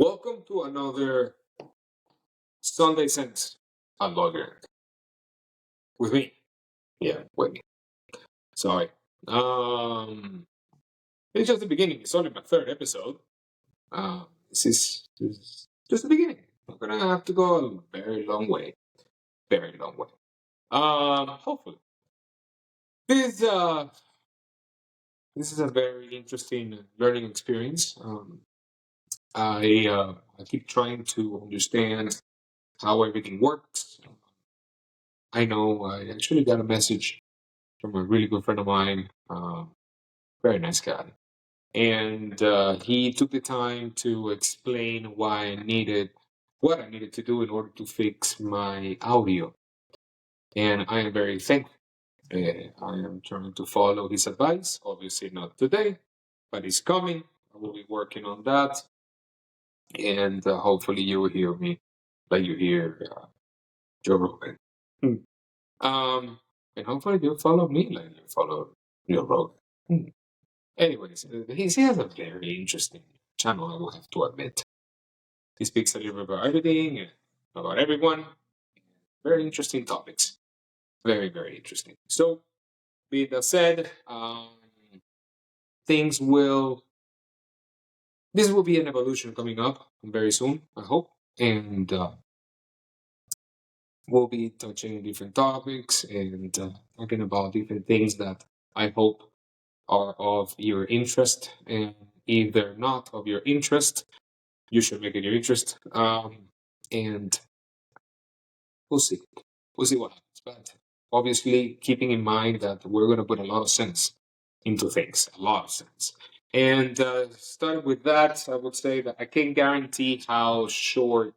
Welcome to another Sunday Sense Unloaded with me. Yeah, with me. Sorry. Um, it's just the beginning. It's only my third episode. This is just the beginning. I'm gonna have to go a very long way. Very long way. Hopefully. This uh this is a very interesting learning experience. I keep trying to understand how everything works. I know I actually got a message from a really good friend of mine, very nice guy. And he took the time to explain what I needed to do in order to fix my audio. And I am very thankful. I am trying to follow his advice. Obviously, not today, but it's coming. I will be working on that. And hopefully, you will hear me like you hear Joe Rogan. Hmm. Um, and hopefully, you'll follow me like you follow Joe Rogan. Hmm. Anyways, he has a very interesting channel, I will have to admit. He speaks a little bit about everything, about everyone. Very interesting topics. Very, very interesting. So, with that said, things will, this will be an evolution coming up very soon, I hope. And we'll be touching different topics and talking about different things that I hope are of your interest. And if they're not of your interest, you should make it your interest. And we'll see. We'll see what happens. But obviously, keeping in mind that we're going to put a lot of sense into things, a lot of sense. And starting with that, I would say that I can't guarantee how short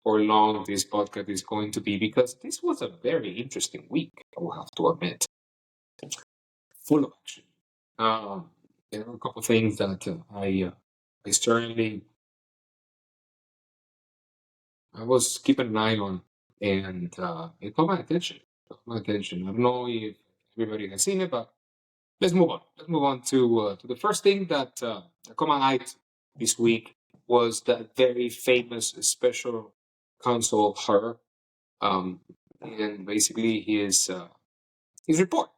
or long this podcast is going to be because this was a very interesting week, I will have to admit. Full of action. There were a couple of things that I certainly I was keeping an eye on, and it caught my attention. I don't know if everybody has seen it, but let's move on. Let's move on to the first thing that caught my eye this week was that very famous special counsel her, and basically his report,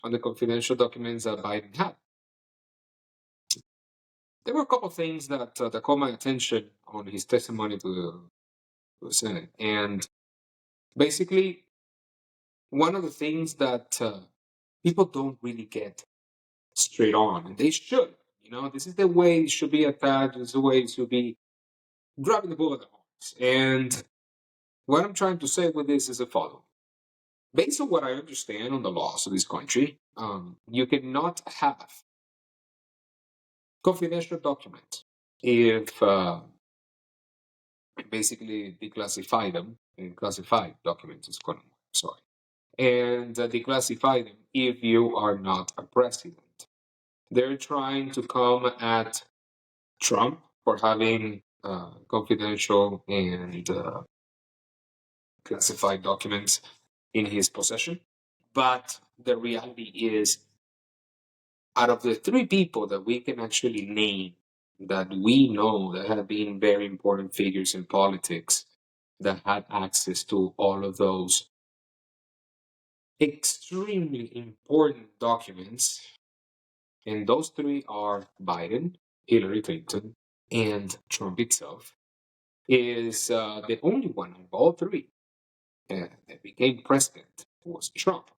on the confidential documents that Biden had. There were a couple of things that caught my attention on his testimony to the Senate, and basically one of the things that people don't really get straight on, and they should. This is the way it should be attacked. This is the way it should be grabbing the bull at the horns. And what I'm trying to say with this is the following. Based on what I understand on the laws of this country, you cannot have confidential documents if basically declassify them in classified documents. It's called, sorry, and declassify them if you are not a president. They're trying to come at Trump for having confidential and classified documents in his possession. But the reality is, out of the three people that we can actually name that we know that have been very important figures in politics that had access to all of those extremely important documents, and those three are Biden, Hillary Clinton, and Trump itself, is the only one of all three that became president was Trump.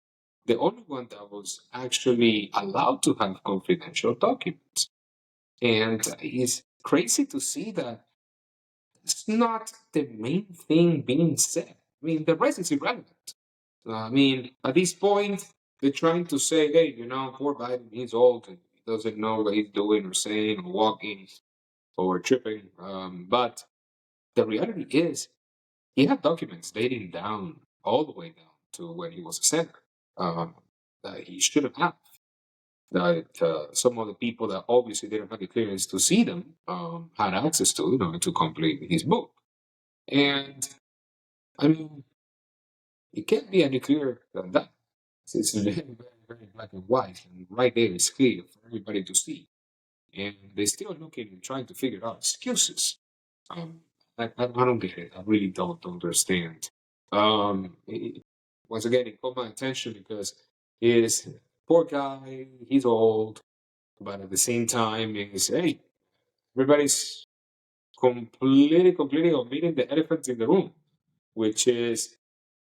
The only one that was actually allowed to have confidential documents. And it's crazy to see that it's not the main thing being said. I mean, the rest is irrelevant. I mean, at this point, they're trying to say, hey, poor Biden, he's old and he doesn't know what he's doing or saying or walking or tripping. But the reality is, he had documents dating down all the way down to when he was a senator that he shouldn't have. That some of the people that obviously didn't have the clearance to see them had access to, to complete his book. And I mean, it can't be any clearer than that. It's very, very, very black and white, and right there is clear for everybody to see. And they're still looking and trying to figure out excuses. Um, I don't get it. I really don't understand. It, once again, it caught my attention because he's poor guy. He's old, but at the same time, is hey, everybody's completely omitting the elephant in the room, which is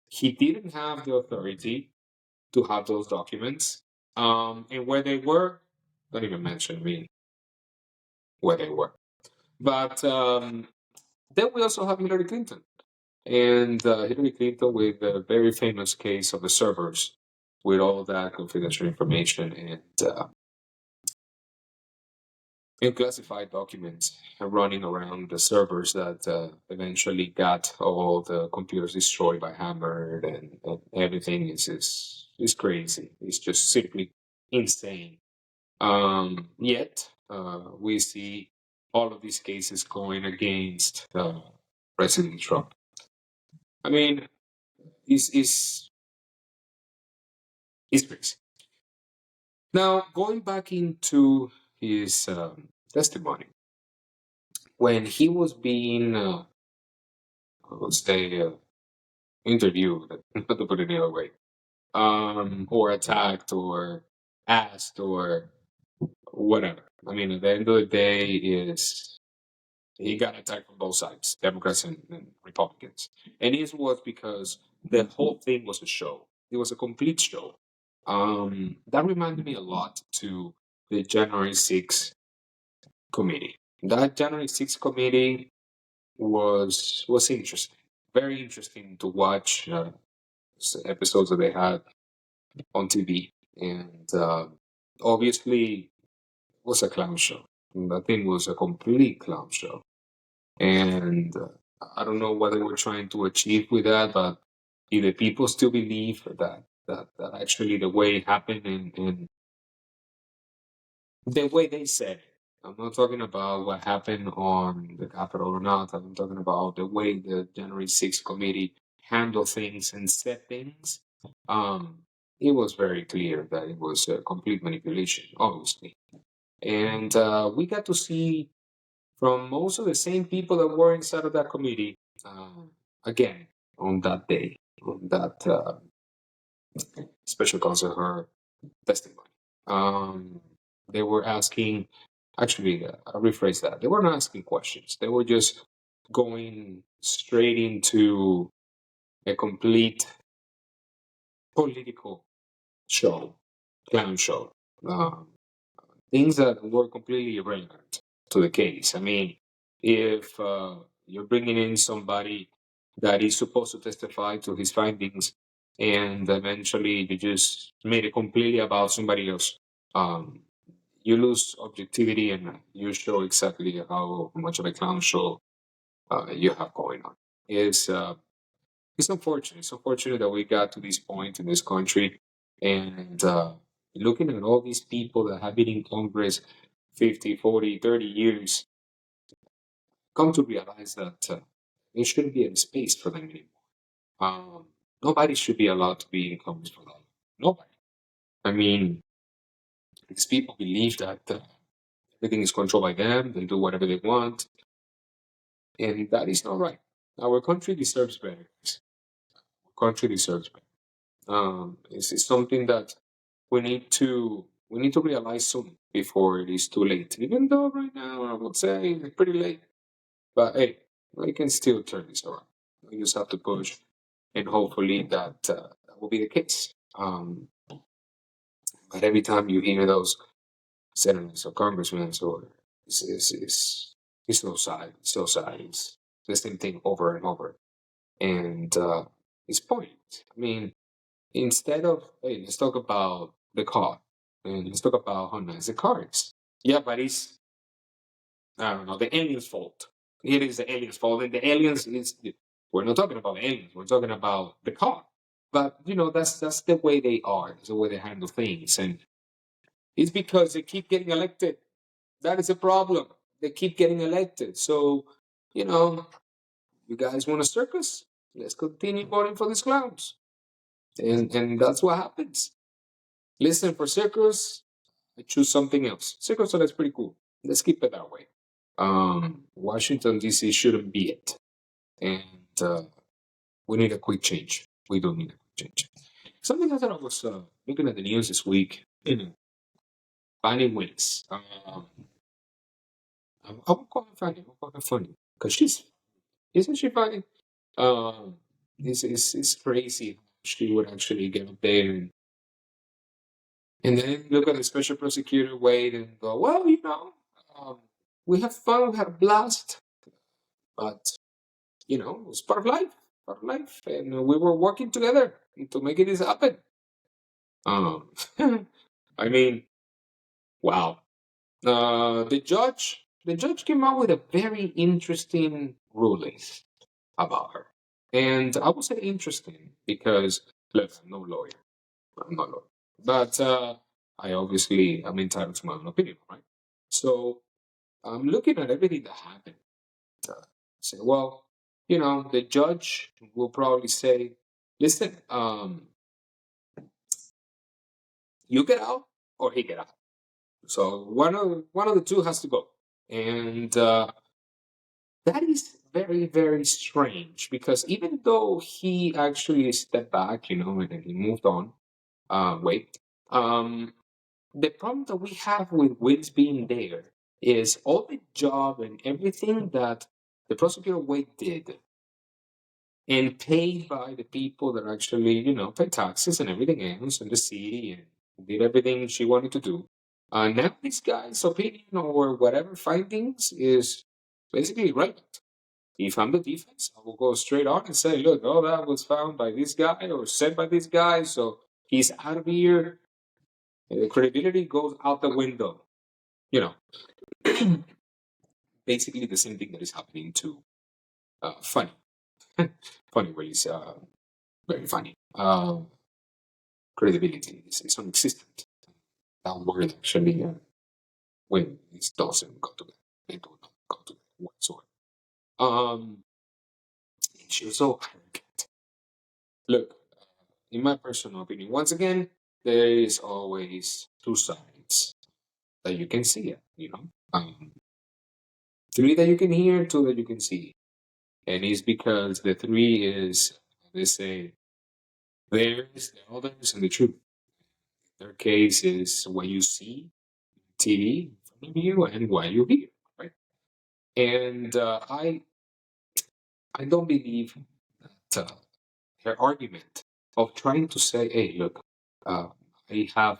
he didn't have the authority to have those documents. And where they were, don't even mention me where they were. But then we also have Hillary Clinton. And Hillary Clinton with a very famous case of the servers with all that confidential information and classified documents running around the servers that eventually got all the computers destroyed by Hammer and everything is crazy. It's just simply insane. Yet we see all of these cases going against President Trump. I mean, it's it's crazy. Now, going back into his testimony, when he was being, let's say, interviewed, not to put it any other way, or attacked, or asked, or whatever. I mean, at the end of the day, is he got attacked from both sides, Democrats and Republicans, and this was because the whole thing was a show. It was a complete show. That reminded me a lot to the January 6th committee. That January 6th committee was interesting, very interesting to watch episodes that they had on TV, and obviously was a clown show. That thing was a complete clown show, and I don't know what they were trying to achieve with that, but if the people still believe that actually the way it happened and the way they said it. I'm not talking about what happened on the Capitol or not. I'm talking about the way the January 6th committee handled things and said things. Um, it was very clear that it was a complete manipulation, obviously. And we got to see from most of the same people that were inside of that committee again on that day, on that special counsel, her testimony. They were asking, actually, I'll rephrase that. They weren't asking questions. They were just going straight into a complete political show, clown show. Um, Things that were completely irrelevant to the case. I mean, if you're bringing in somebody that is supposed to testify to his findings and eventually you just made it completely about somebody else, um, you lose objectivity and you show exactly how much of a clown show you have going on. It's, uh, it's unfortunate. It's unfortunate that we got to this point in this country and looking at all these people that have been in Congress 50, 40, 30 years, come to realize that there shouldn't be any space for them anymore. Nobody should be allowed to be in Congress for that. Nobody. I mean, these people believe that everything is controlled by them, they do whatever they want, and that is not right. Our country deserves better. Our country deserves better. It's something that we need to realize soon before it is too late. Even though right now I would say it's pretty late, but hey, we can still turn this around. We just have to push, and hopefully that will be the case. But every time you hear those senators or congressmen or it's so sad, it's so sad. It's the same thing over and over, and it's pointless. I mean, instead of hey, let's talk about the car and let's talk about how nice the car is. Yeah, but it's I don't know the aliens' fault. It is the aliens' fault, and the aliens is we're not talking about aliens. We're talking about the car. But you know that's the way they are. That's the way they handle things, and it's because they keep getting elected. That is a problem. They keep getting elected. So you know, you guys want a circus? Let's continue voting for these clowns, and that's what happens. Listen, for circus, I choose something else. Circus, so that's pretty cool. Let's keep it that way. Washington, D.C. shouldn't be it. And we need a quick change. We do need a quick change. Something else that I was looking at the news this week, finding ways. I would call her funny. I would call her funny. Because isn't she funny? Um, it's crazy how she would actually get up there and then look at the special prosecutor, wait, and go, well, um, we have fun, we have a blast, but, it's part of life, and we were working together to make this happen. Um, I mean, wow. The judge came out with a very interesting ruling about her. And I would say interesting because, look, I'm no lawyer. I'm not a lawyer. But I obviously am entitled to my own opinion, right? So I'm looking at everything that happened. Say, well, the judge will probably say, listen, you get out or he get out. So one of the two has to go. And that is very, very strange because even though he actually stepped back, and he moved on, wait, the problem that we have with Wins being there is all the job and everything that the prosecutor Wade did and paid by the people that actually, pay taxes and everything else in the city and did everything she wanted to do. Now this guy's opinion or whatever findings is basically irrelevant. If I'm the defense, I will go straight on and say, look, all that was found by this guy or said by this guy, so he's out of here. The credibility goes out the window. You know, basically the same thing that is happening to Funny. Funny ways, very funny. Credibility is non-existent. That word actually, when it doesn't go together, they do not go together whatsoever. Um, she was so arrogant. Look, in my personal opinion, once again, there is always two sides that you can see it, three that you can hear, two that you can see. And it's because the three is, they say, there's the others and the truth. Their case is what you see TV in front of you and what you hear, right? And I don't believe that her argument of trying to say, hey, look, uh, I have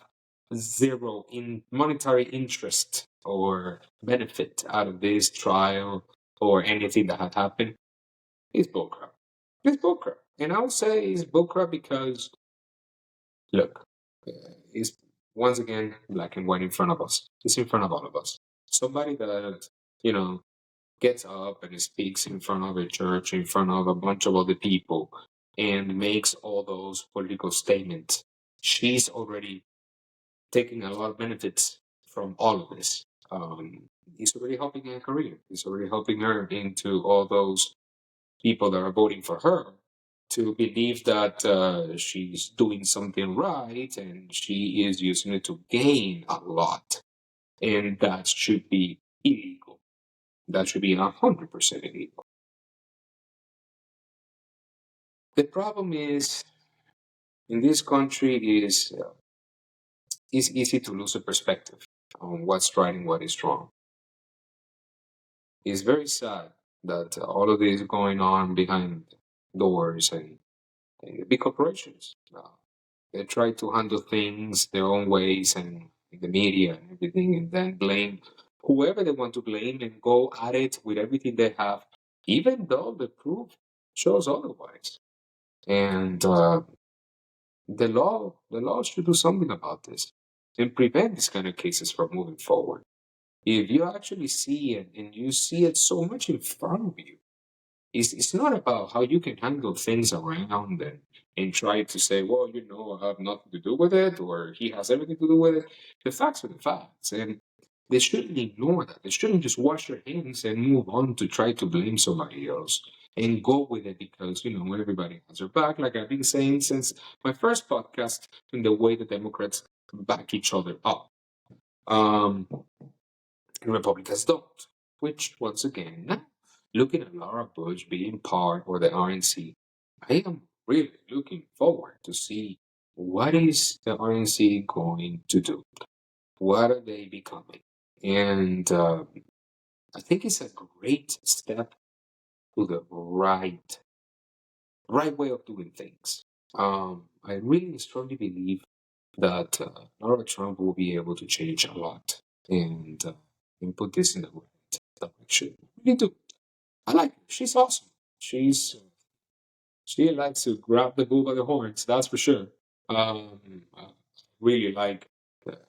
zero in monetary interest or benefit out of this trial or anything that had happened is bullcrap. It's bullcrap. And I would say it's bullcrap because, look, it's once again black and white in front of us. It's in front of all of us. Somebody that, you know, gets up and speaks in front of a church, in front of a bunch of other people, and makes all those political statements. She's already taking a lot of benefits from all of this. He's already helping her career. He's already helping her into all those people that are voting for her to believe that she's doing something right and she is using it to gain a lot. And that should be illegal. That should be 100% illegal. The problem is in this country is it's easy to lose a perspective on what's right and what is wrong. It's very sad that all of this is going on behind doors and the big corporations. They try to handle things their own ways and in the media and everything, and then blame whoever they want to blame and go at it with everything they have, even though the proof shows otherwise. And the law should do something about this and prevent these kind of cases from moving forward. If you actually see it and you see it so much in front of you, it's not about how you can handle things around and try to say, well, I have nothing to do with it, or he has everything to do with it. The facts are the facts, and they shouldn't ignore that. They shouldn't just wash their hands and move on to try to blame somebody else and go with it because, everybody has their back, like I've been saying since my first podcast, in the way the Democrats back each other up. And Republicans don't. which once again, now looking at Laura Bush being part of the RNC, I am really looking forward to see what is the RNC going to do. What are they becoming? And I think it's a great step to the right way of doing things. I really strongly believe that Donald Trump will be able to change a lot and put this in the right direction. I really do. I like her. She's awesome. She likes to grab the bull by the horns. That's for sure. I really like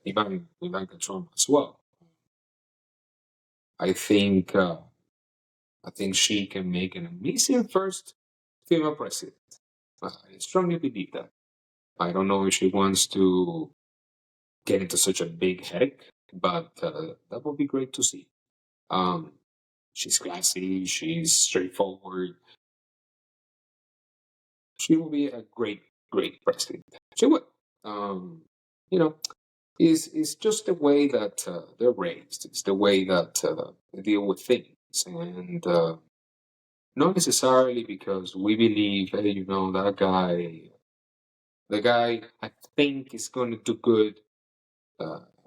Ivanka Trump as well. I think uh, I think she can make an amazing first female president. I strongly believe that. I don't know if she wants to get into such a big headache, but that would be great to see. Um, she's classy, she's straightforward. She will be a great president. She would. Um, you know, is just the way that they're raised. It's the way that they deal with things, and not necessarily because we believe, hey, that guy, the guy, I think is going to do good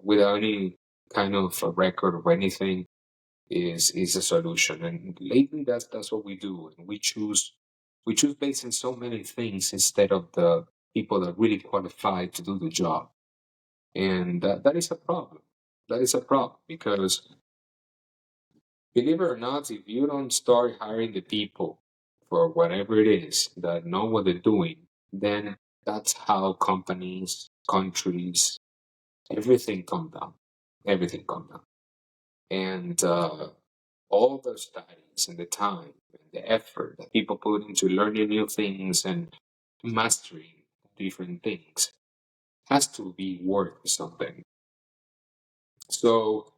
without any kind of a record or anything is a solution. And lately, that's what we do. And we choose based on so many things instead of the people that really qualify to do the job. And that is a problem. That is a problem because, believe it or not, if you don't start hiring the people for whatever it is that know what they're doing, then that's how companies, countries, everything come down. Everything come down. And all the studies and the time and the effort that people put into learning new things and mastering different things has to be worth something. So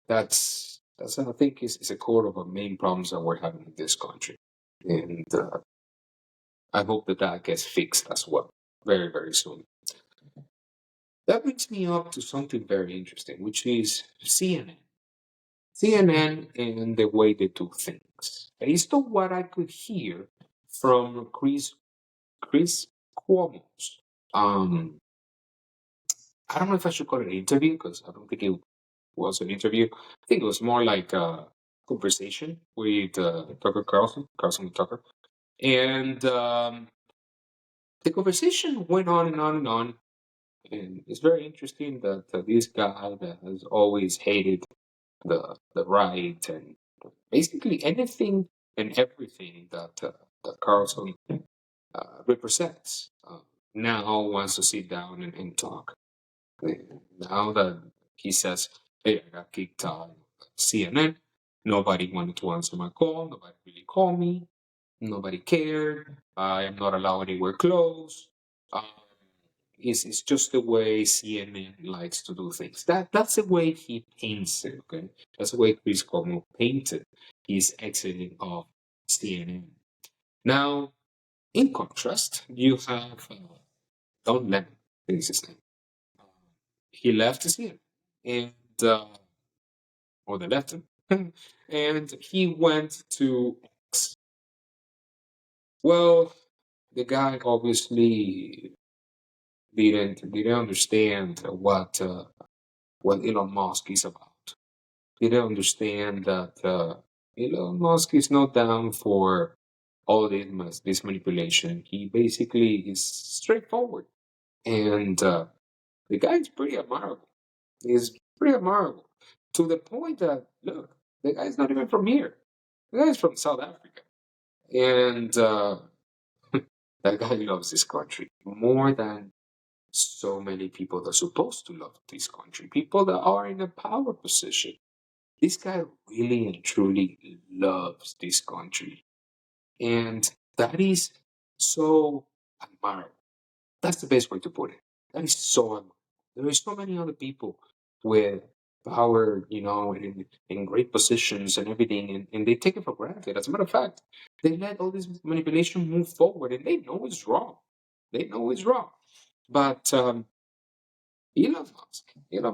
that's I think is a core of the main problems that we're having in this country, and I hope that gets fixed as well very soon. That brings me up to something very interesting, which is CNN. CNN and the way they do things. Based on what I could hear from Chris Cuomo's, um, I don't know if I should call it an interview because I don't think it was an interview. I think it was more like a conversation with Tucker Carlson and Tucker. And the conversation went on and on and on. And it's very interesting that this guy that has always hated the right and basically anything and everything that Carlson represents now wants to sit down and talk. Now that he says, hey, I got kicked out of CNN, nobody wanted to answer my call, nobody really called me, nobody cared, I am not allowed anywhere close. Um, it's just the way CNN likes to do things. That's the way he paints it, okay? That's the way Chris Cuomo painted his exiting of CNN. Now, in contrast, you have Don Lemon, is his name. He left CNN, and or they left him, and he went to X. Well, the guy obviously didn't understand what Elon Musk is about. Didn't understand that Elon Musk is not down for all this manipulation. He basically is straightforward, and the guy is pretty admirable. He's pretty admirable to the point that look, the guy's not even from here. The guy's from South Africa, and that guy loves this country more than so many people that are supposed to love this country. People that are in a power position. This guy really and truly loves this country, and that is so admirable. That's the best way to put it. That is so admirable. There are so many other people with power, in great positions and everything, and they take it for granted. As a matter of fact, they let all this manipulation move forward, and they know it's wrong. They know it's wrong. But Elon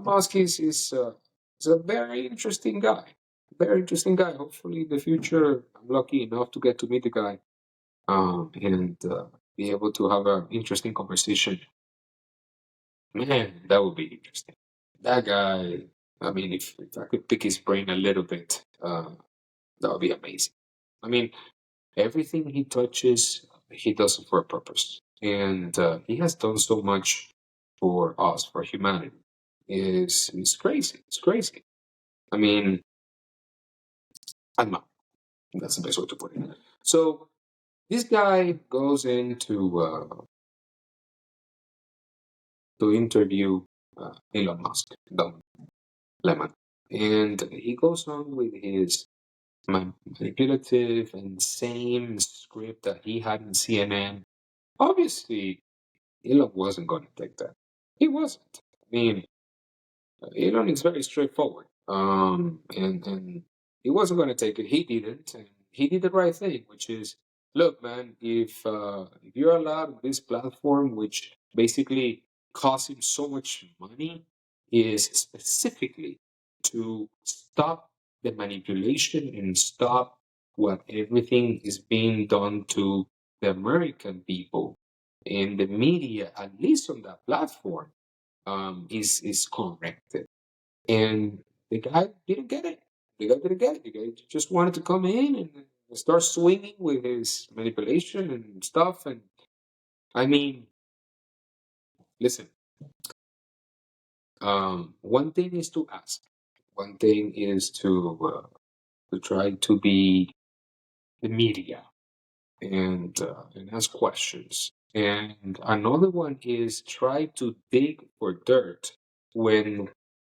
Musk is a very interesting guy. Very interesting guy. Hopefully, in the future, I'm lucky enough to get to meet the guy, and be able to have an interesting conversation. Man, that would be interesting. That guy, I mean, if I could pick his brain a little bit, that would be amazing. I mean, everything he touches, he does it for a purpose. And he has done so much for us, for humanity. It's crazy. It's crazy. I mean, I'm not. That's the best way to put it. So this guy goes in to interview Elon Musk, Don Lemon. And he goes on with his manipulative and same script that he had in CNN. Obviously, Elon wasn't going to take that. He wasn't. I mean, Elon is very straightforward. And he wasn't going to take it. He didn't, and he did the right thing, which is, look, man, if you're allowed this platform, which basically costs him so much money, is specifically to stop the manipulation and stop what everything is being done to the American people in the media, at least on that platform, is corrected. And the guy didn't get it. The guy didn't get it. The guy just wanted to come in and start swinging with his manipulation and stuff. And I mean, listen, one thing is to ask. One thing is to try to be the media and ask questions. And another one is try to dig for dirt when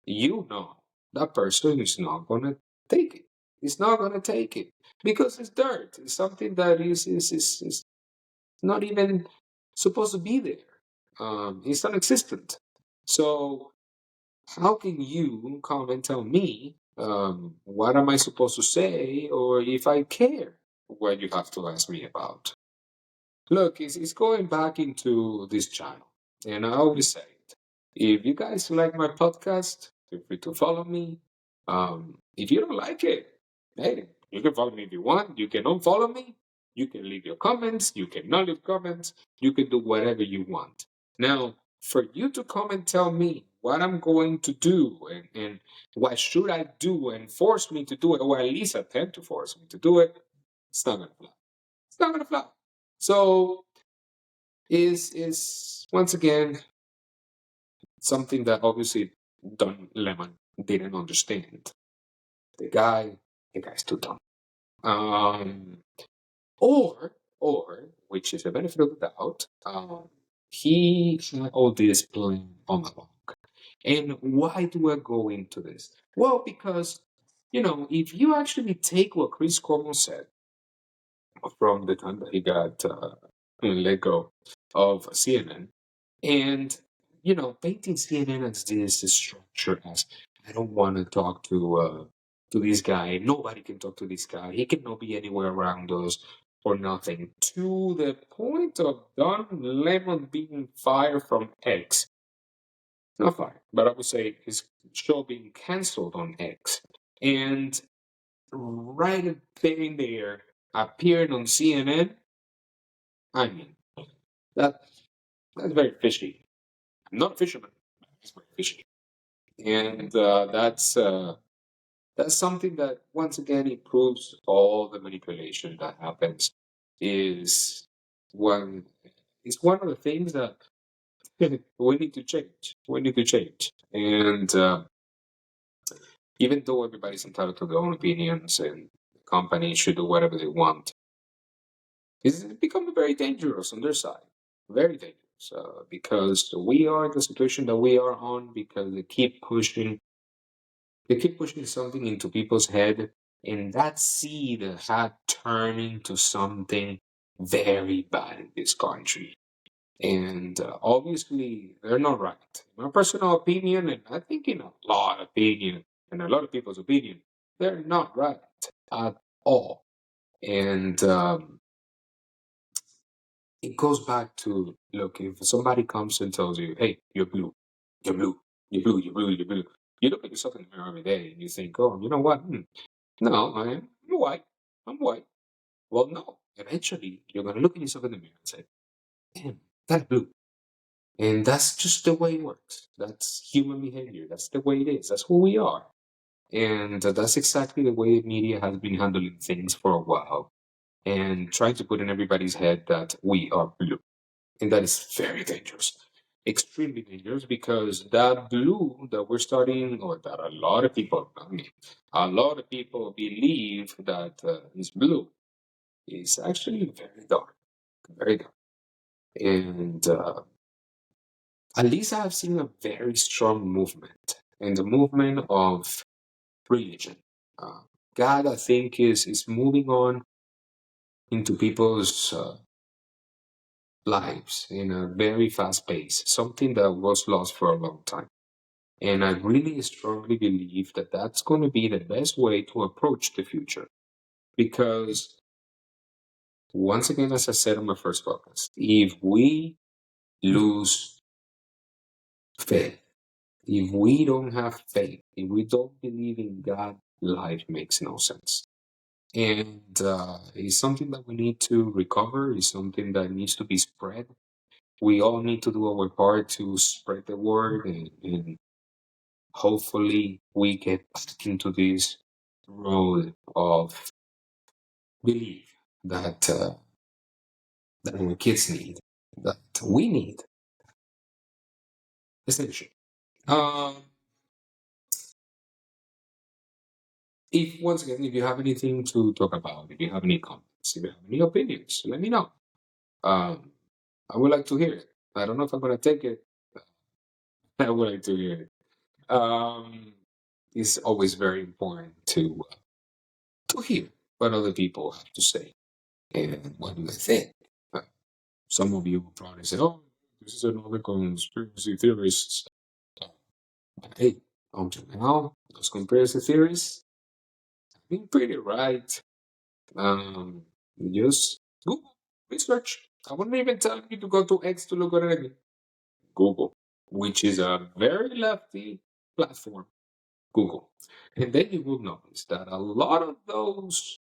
you know that person is not gonna take it. It's not gonna take it because it's dirt. It's something that is not even supposed to be there. It's non-existent. So how can you come and tell me what am I supposed to say or if I care what you have to ask me about? Look, it's going back into this channel. And I always say it. If you guys like my podcast, feel free to follow me. If you don't like it, hey, you can follow me if you want. You can unfollow me. You can leave your comments. You can not leave comments. You can do whatever you want. Now, for you to come and tell me what I'm going to do and what should I do and force me to do it, or at least attempt to force me to do it, it's not gonna fly. It's not gonna fly. So is once again something that obviously Don Lemon didn't understand. The guy, the guy's too dumb. Um, or which is the benefit of the doubt, he had all this plan on the along. And why do I go into this? Well, because if you actually take what Chris Cuomo said from the time that he got let go of CNN, and painting CNN as this structure as I don't want to talk to this guy. Nobody can talk to this guy. He cannot be anywhere around us or nothing. To the point of Don Lemon being fired from X. Not fired, but I would say his show being canceled on X. And right there, appearing on CNN. I mean, that that's very fishy. I'm not a fisherman. It's very fishy. And that's something that once again it proves all the manipulation that happens is one is one of the things that we need to change. We need to change. And even though everybody's entitled to their own opinions and companies should do whatever they want, it's become very dangerous on their side. Very dangerous. Because we are in the situation that we are on because they keep pushing something into people's head, and that seed had turned into something very bad in this country. And obviously, they're not right. In my personal opinion, and I think in a lot of opinion, and a lot of people's opinion, they're not right at all. And it goes back to look, if somebody comes and tells you, hey, you're blue, you're blue, you're blue, you're blue, you're blue, you look at yourself in the mirror every day and you think, oh, you know what? No, I'm white. I'm white. Well, no. Eventually, you're going to look at yourself in the mirror and say, damn, that's blue. And that's just the way it works. That's human behavior. That's the way it is. That's who we are. And that's exactly the way media has been handling things for a while and trying to put in everybody's head that we are blue. And that is very dangerous. Extremely dangerous because that blue that we're starting, or that a lot of people, I mean, a lot of people believe that is blue, is actually very dark, very dark. And at least I have seen a very strong movement in the movement of religion. Uh, God, I think, is moving on into people's lives in a very fast pace, something that was lost for a long time. And I really strongly believe that that's going to be the best way to approach the future. Because, once again, as I said on my first podcast, if we lose faith, if we don't have faith, if we don't believe in God, life makes no sense. And it's something that we need to recover, it's something that needs to be spread. We all need to do our part to spread the word, and hopefully we get back into this road of belief that that our kids need, that we need, essentially. Um, if once again, if you have anything to talk about, if you have any comments, if you have any opinions, let me know. Um, I would like to hear it. I don't know if I'm gonna take it. I would like to hear it. It's always very important to hear what other people have to say and what do they think. Uh, some of you will probably say, "Oh, this is another conspiracy theorist." Uh, but hey, until now, those conspiracy theories have been pretty right. Um, just Google research. I wouldn't even tell you to go to X to look at anything. Google, which is a very lefty platform. Google. And then you will notice that a lot of those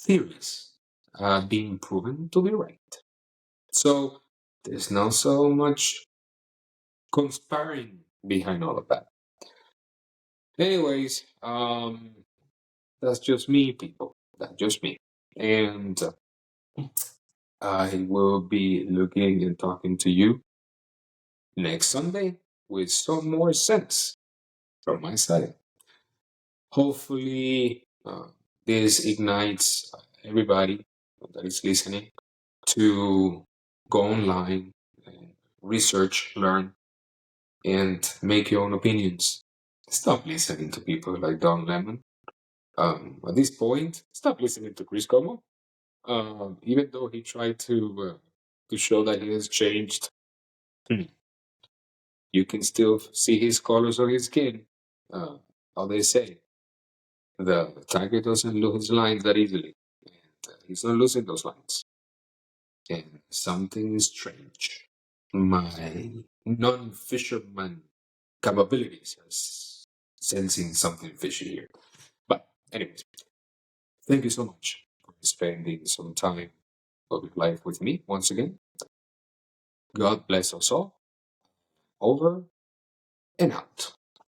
theories are being proven to be right. So there's not so much conspiring behind all of that. Anyways, that's just me, people. That's just me. And I will be looking and talking to you next Sunday with some more sense from my side. Hopefully, this ignites everybody that is listening to go online, and research, learn, and make your own opinions. Stop listening to people like Don Lemon. At this point, stop listening to Chris Cuomo. Even though he tried to show that he has changed, hmm, you can still see his colors on his skin. How they say, the tiger doesn't lose his lines that easily, and he's not losing those lines. And something is strange. My non-fisherman capabilities are sensing something fishy here. But anyways, thank you so much for spending some time of your life with me once again. God bless us all. Over and out.